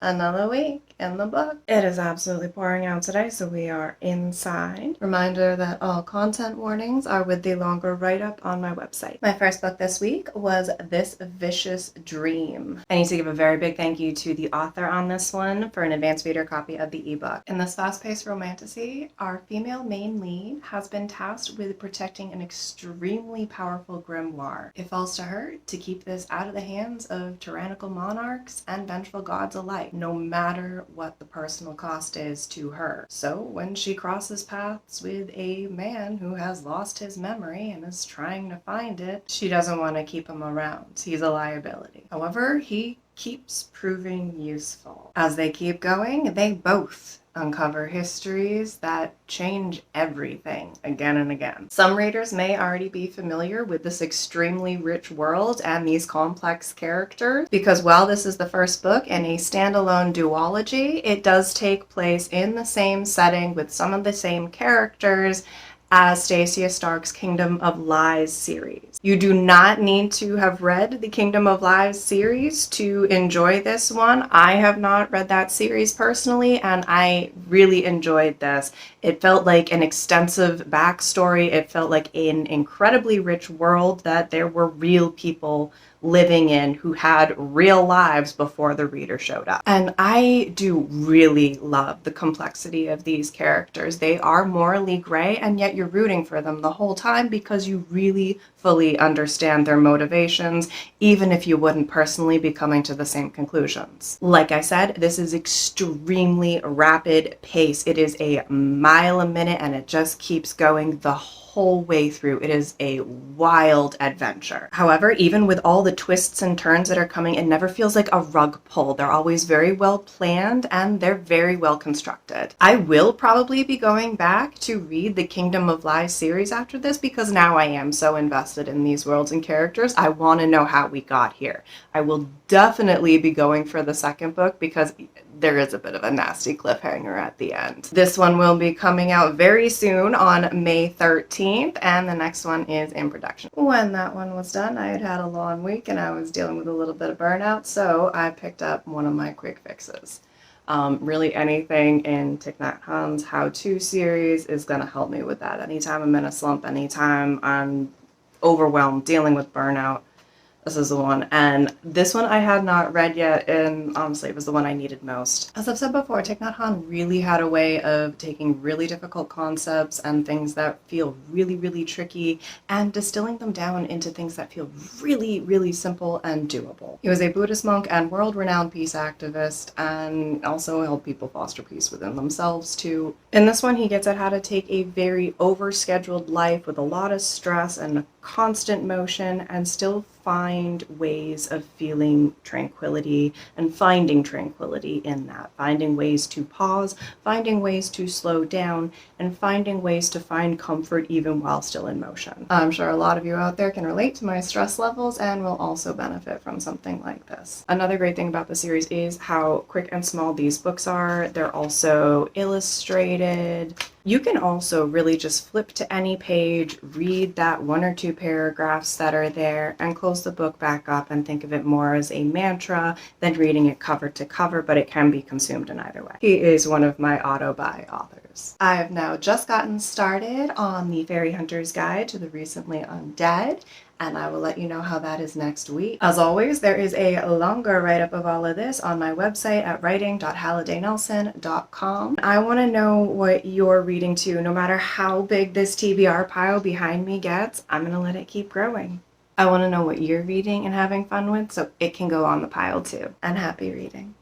Another week in the book. It is absolutely pouring out today, so we are inside. Reminder that all content warnings are with the longer write-up on my website. My first book this week was This Vicious Dream. I need to give a very big thank you to the author on this one for an advanced reader copy of the ebook. In this fast-paced romantasy, our female main lead has been tasked with protecting an extremely powerful grimoire. It falls to her to keep this out of the hands of tyrannical monarchs and vengeful gods alike, no matter what the personal cost is to her. So when she crosses paths with a man who has lost his memory and is trying to find it, she doesn't want to keep him around. He's a liability. However, he keeps proving useful. As they keep going, they both uncover histories that change everything again and again. Some readers may already be familiar with this extremely rich world and these complex characters, because while this is the first book in a standalone duology, it does take place in the same setting with some of the same characters as Stacia Stark's Kingdom of Lies series. You do not need to have read the Kingdom of Lies series to enjoy this one. I have not read that series personally, and I really enjoyed this. It felt like an extensive backstory. It felt like an incredibly rich world that there were real people living in who had real lives before the reader showed up. And I do really love the complexity of these characters. They are morally gray, and yet you're rooting for them the whole time because you really fully understand their motivations, even if you wouldn't personally be coming to the same conclusions. Like I said, this is extremely rapid pace. It is a mile a minute and it just keeps going the whole way through. It is a wild adventure. However, even with all the twists and turns that are coming, it never feels like a rug pull. They're always very well planned and they're very well constructed. I will probably be going back to read the Kingdom of Lies series after this because now I am so invested in these worlds and characters. I want to know how we got here. I will definitely be going for the second book because there is a bit of a nasty cliffhanger at the end. This one will be coming out very soon on May 13th, and the next one is in production. When that one was done, I had had a long week and I was dealing with a little bit of burnout, so I picked up one of my quick fixes. Really anything in Thich Nhat Hanh's how-to series is going to help me with that. Anytime I'm in a slump, anytime I'm overwhelmed, dealing with burnout, this is the one. And this one I had not read yet, and honestly it was the one I needed most. As I've said before, Thich Nhat Hanh really had a way of taking really difficult concepts and things that feel really, really tricky and distilling them down into things that feel really, really simple and doable. He was a Buddhist monk and world-renowned peace activist, and also helped people foster peace within themselves too. In this one, he gets at how to take a very overscheduled life with a lot of stress and constant motion and still find ways of feeling tranquility and finding tranquility in that. Finding ways to pause, finding ways to slow down, and finding ways to find comfort even while still in motion. I'm sure a lot of you out there can relate to my stress levels and will also benefit from something like this. Another great thing about the series is how quick and small these books are. They're also illustrated. You can also really just flip to any page, read that one or two paragraphs that are there, and close the book back up and think of it more as a mantra than reading it cover to cover, but it can be consumed in either way. He is one of my auto-buy authors. I have now just gotten started on the Fairy Hunter's Guide to the Recently Undead, and I will let you know how that is next week. As always, there is a longer write-up of all of this on my website at writing.hallidaynelson.com. I want to know what you're reading too. No matter how big this TBR pile behind me gets, I'm going to let it keep growing. I want to know what you're reading and having fun with so it can go on the pile too. And happy reading.